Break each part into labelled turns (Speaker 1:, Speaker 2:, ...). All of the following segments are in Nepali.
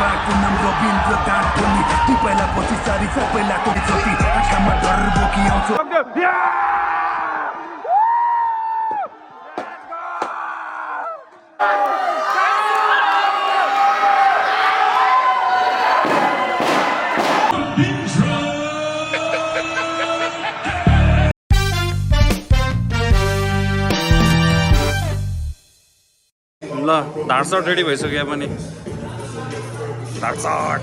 Speaker 1: बाको नाम रविन्द्र गान्थोनी ती पहिला पछि सारी सबैलाई कोटी आँखामा डर बोकी आउँछु
Speaker 2: ल धाडसट रेडी भइसक्यो पनि धाडसट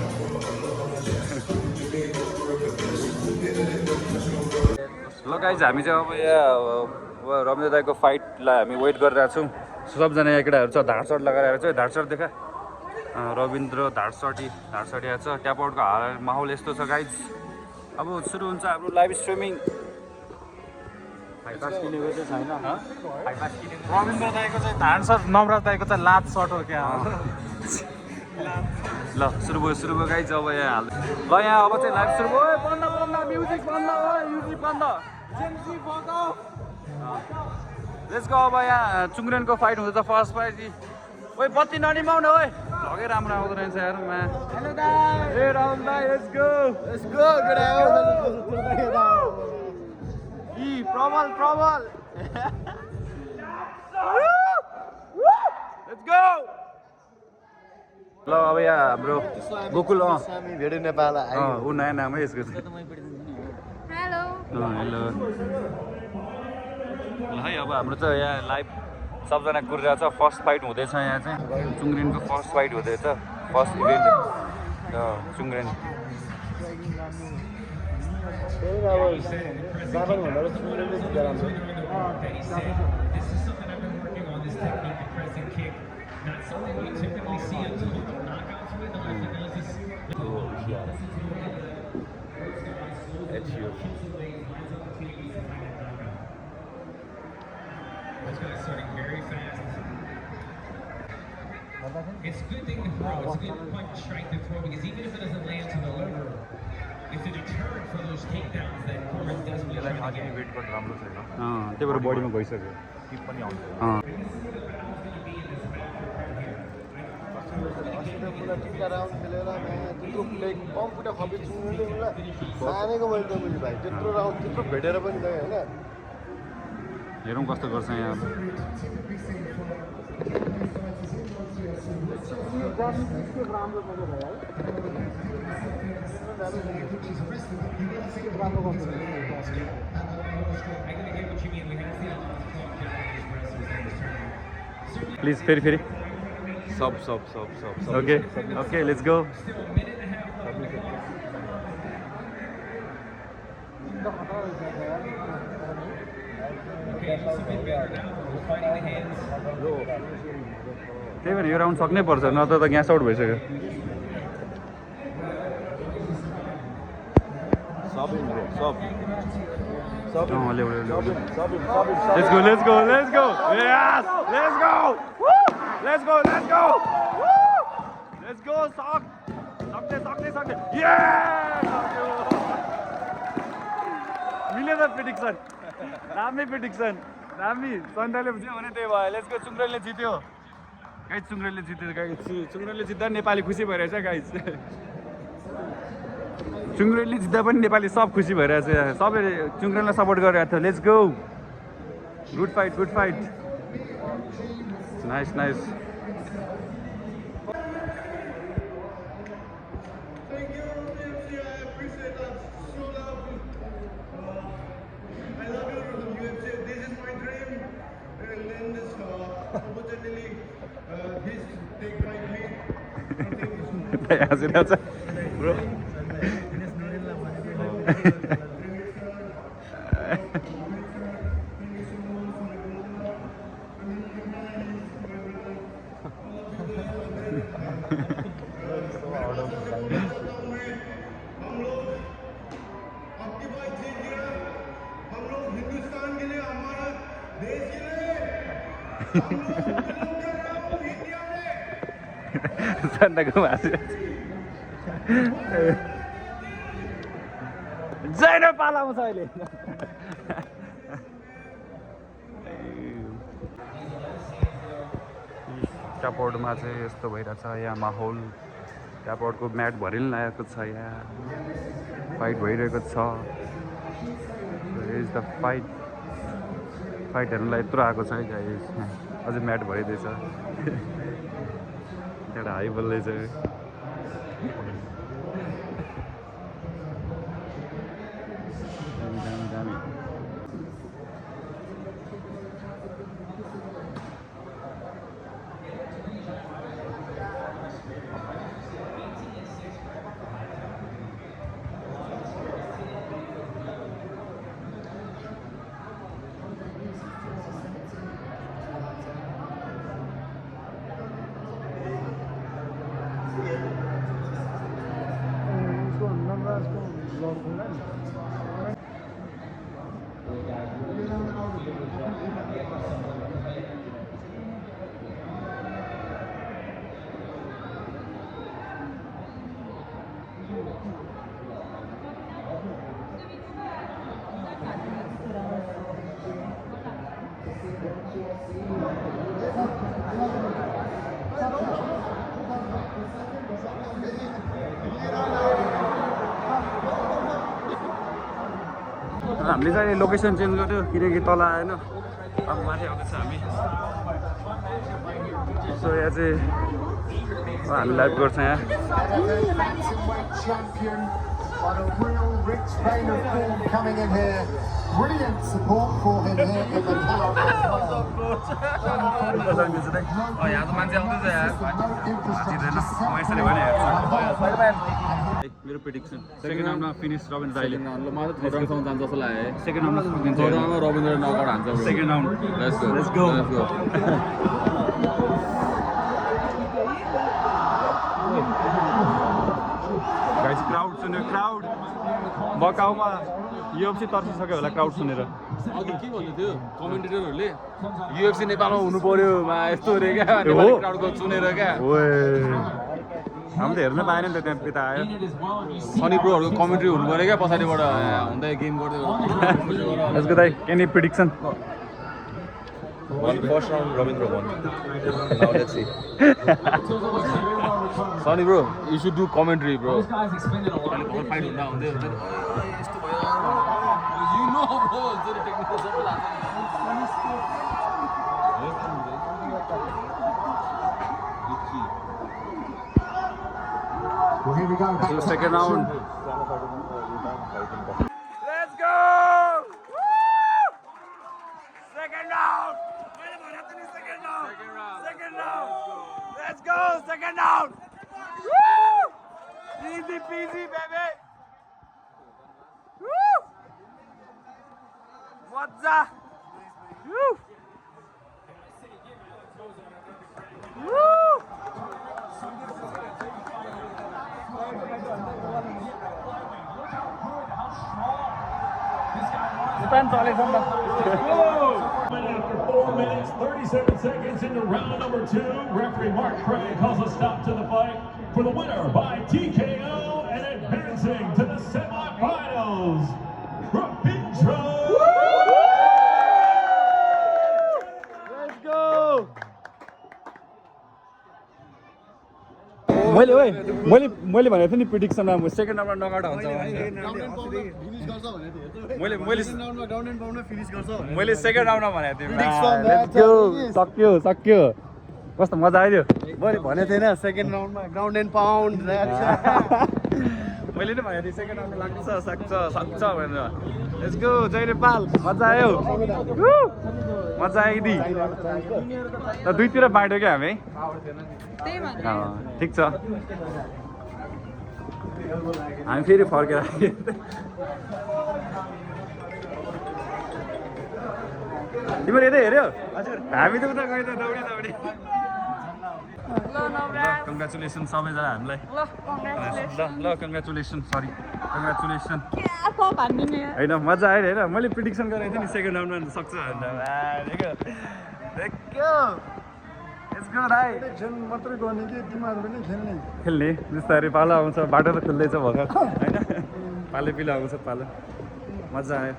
Speaker 2: ल गाइज हामी चाहिँ अब यहाँ रविन्द्र दाईको फाइटलाई हामी वेट गरिरहेको छौँ सबजना यहाँ केटाहरू छ धाडसट लगाएर चाहिँ धाडसट देखा रविन्द्र धाडसटिया छ ट्यापआउटको माहौल यस्तो छ गाइज अब सुरु हुन्छ हाम्रो लाइभ स्ट्रिमिङ
Speaker 3: किनेको चाहिँ छैन रविन्द्र दाईको चाहिँ धानसट नम्रता दाईको चाहिँ लात सर्ट हो क्या
Speaker 2: ल सुरु भयो गाइज अब यहाँ हाल ल यहाँ अब चाहिँ लाइभ सुरु भयो बन्द म्युजिक बन्द लेट्स गो अब यहाँ चुङ्ग्रेनको फाइट हुँदैछ फर्स्ट फाइट ओइ बत्ती ननिमाउ न ओइ लगै राम्रो आउँदो रहेछ यारमा ए राहुल दाई लेट्स गो प्रबल लेट्स गो ल अब यहाँ हाम्रो गोकुल
Speaker 3: भेडी नेपाल
Speaker 2: ऊ नयाँ नाम है यसको
Speaker 4: हेलो
Speaker 2: हेलो ल है अब हाम्रो चाहिँ यहाँ लाइभ सबजना कुरिरहेको छ फर्स्ट फाइट हुँदैछ यहाँ चाहिँ चुङ्ग्रेनको फर्स्ट फाइट हुँदैछ first event Chungren
Speaker 5: It's a good thing to throw. It's a good punch strike to throw because even if it doesn't land to the liver, it's a deterrent for those takedowns that Corbin's desperately trying to get.
Speaker 2: त्यही भएर बडीमा गइसक्यो
Speaker 3: टिका राउन्ड खेलेर त्यत्रो प्लेग कम्प्युटर खपी चुन्नुले उसलाई सानेको मैले त बुझेँ भाइ त्यत्रो राउन्ड त्यत्रो भेटेर पनि गयो होइन
Speaker 2: हेरौँ कस्तो गर्छ यहाँ प्लिज फेरि सब ओके लेट्स गो त्यही भएर यो राउन्ड सक्नै पर्छ नत्र त ग्यास आउट भइसक्यो मिल्यो त प्रिडिक्सन दामी सन्ताले जे भने त्यही भयो लेट्स गो चुङ्ग्रेनले जित्यो गाइज चुङ्ग्रेनले जित्दा नेपाली खुसी भइरहेछ गाइज चुङ्ग्रेनले जित्दा पनि नेपाली सब खुसी भइरहेछ सबै चुङ्ग्रेनलाई सपोर्ट गरिरहेको थियो let's go good fight nice हाँसिरहेछ ब्रो सन्ताको हाँसिरहेछ जय नेपाल आउँछ अहिले ट्यापआउटमा चाहिँ यस्तो भइरहेछ यहाँ माहौल ट्यापआउटको म्याट भरि नै लागेको छ यहाँ फाइट भइरहेको छ इज द फाइट हेर्नुलाई यत्रो आएको छ है गाइस अझै म्याट भरिँदैछ एउटा हाई बोल्दैछ दामी हामीले चाहिँ लोकेसन चेन्ज गर्यो किनकि तल आएन अब माथि आउँदैछ हामी सो यहाँ चाहिँ हामी लाइभ गर्छ यहाँ
Speaker 6: On a real rich vein of form coming in here. Brilliant support for him here in the tower.
Speaker 2: यहाँ त मान्छे आउँदैछ यार मैले भने मेरो प्रेडिक्सन सेकेन्ड राउन्डमा फिनिस रविन्द्र दाइले
Speaker 7: मलाई थर्ड राउन्डसम्म जान्छ जस्तो लाग्यो है
Speaker 2: सेकेन्ड राउन्डमा
Speaker 7: थर्ड राउन्डमा रविन्द्र नकआउट हान्छ
Speaker 2: second round
Speaker 7: let's go
Speaker 2: guys crowd सुन्यो क्राउड बकाउमा युएफसी तर्सिसक्यो होला क्राउड सुनेर
Speaker 7: अघि के भन्दै थियो कमेन्टेटरहरूले युएफसी नेपालमा हुनु पर्यो यस्तो रे क्या क्राउडको सुनेर क्या
Speaker 2: हामी त हेर्न पाएन नि त त्यहाँ पिता आयो
Speaker 7: सनी प्रोहरूको कमेन्ट्री हुनु पर्यो क्या पछाडिबाट हुँदै गेम गर्दै
Speaker 2: यसको दाइ any prediction
Speaker 8: First round, Ravindra won. Now let's see.
Speaker 7: Sonny bro, you should do commentary bro.
Speaker 5: Those guys expended a lot of
Speaker 7: Fight हुँदा हुँदै हुन्छ You know bro, त्यो टेक्निकल सबै लाग्छ
Speaker 6: Well, here we go. Back to
Speaker 2: second round. Let's go! Second round! Second round! Let's go! Second round! Woo! Easy peasy, baby! Woo! What's up? Woo! Woo!
Speaker 9: After 4 minutes, 37 seconds into round number 2, referee Mark Craig calls a stop to the fight for the winner by TKO and advancing to the semifinals, Ravindra.
Speaker 2: Let's go! मैले भनेको थिएँ नि प्रिडिक्सनमा सेकेन्ड राउन्डमा नकआउट हुन्छ मैले सेकेन्ड राउन्डमा भनेको थिएँ सक्यो सक्यो कस्तो मजा आइदियो
Speaker 3: मैले भनेको थिएन सेकेन्ड राउन्डमा ग्राउन्ड एन्ड पाउन्ड
Speaker 2: मैले नै भनेको थिएँ सेकेन्ड राउन्डमा लाग्छ सक्छ भनेर लेट्स गो जय नेपाल मजा आयो मजा आइदि त दुईतिर बाँड्यो क्या हामी ठिक छ हामी फेरि फर्केर आयो तिमीले यतै हेऱ्यो हामी त उता गयो त दौडी कङ्ग्रेचुलेसन सबैजना हामीलाई ल कङ्ग्रेचुलेसन सरी कङ्ग्रेचुलेसन होइन मजा आयो होइन मैले प्रिडिक्सन गरेको थिएँ नि सेकेन्ड राउन्डमा सक्छ
Speaker 3: मात्रै गर्ने कि तिमीहरू पनि खेल्ने
Speaker 2: खेल्ने बिस्तारै पालो आउँछ बाटो त खुल्दैछ भर्खर होइन पालो पिलो आउँछ पालो मजा आयो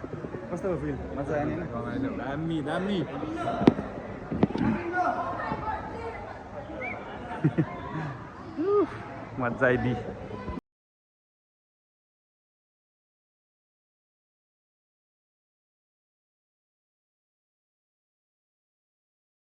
Speaker 2: कस्तो फिल मजा आयो नि दामी दामी मजा आइदिए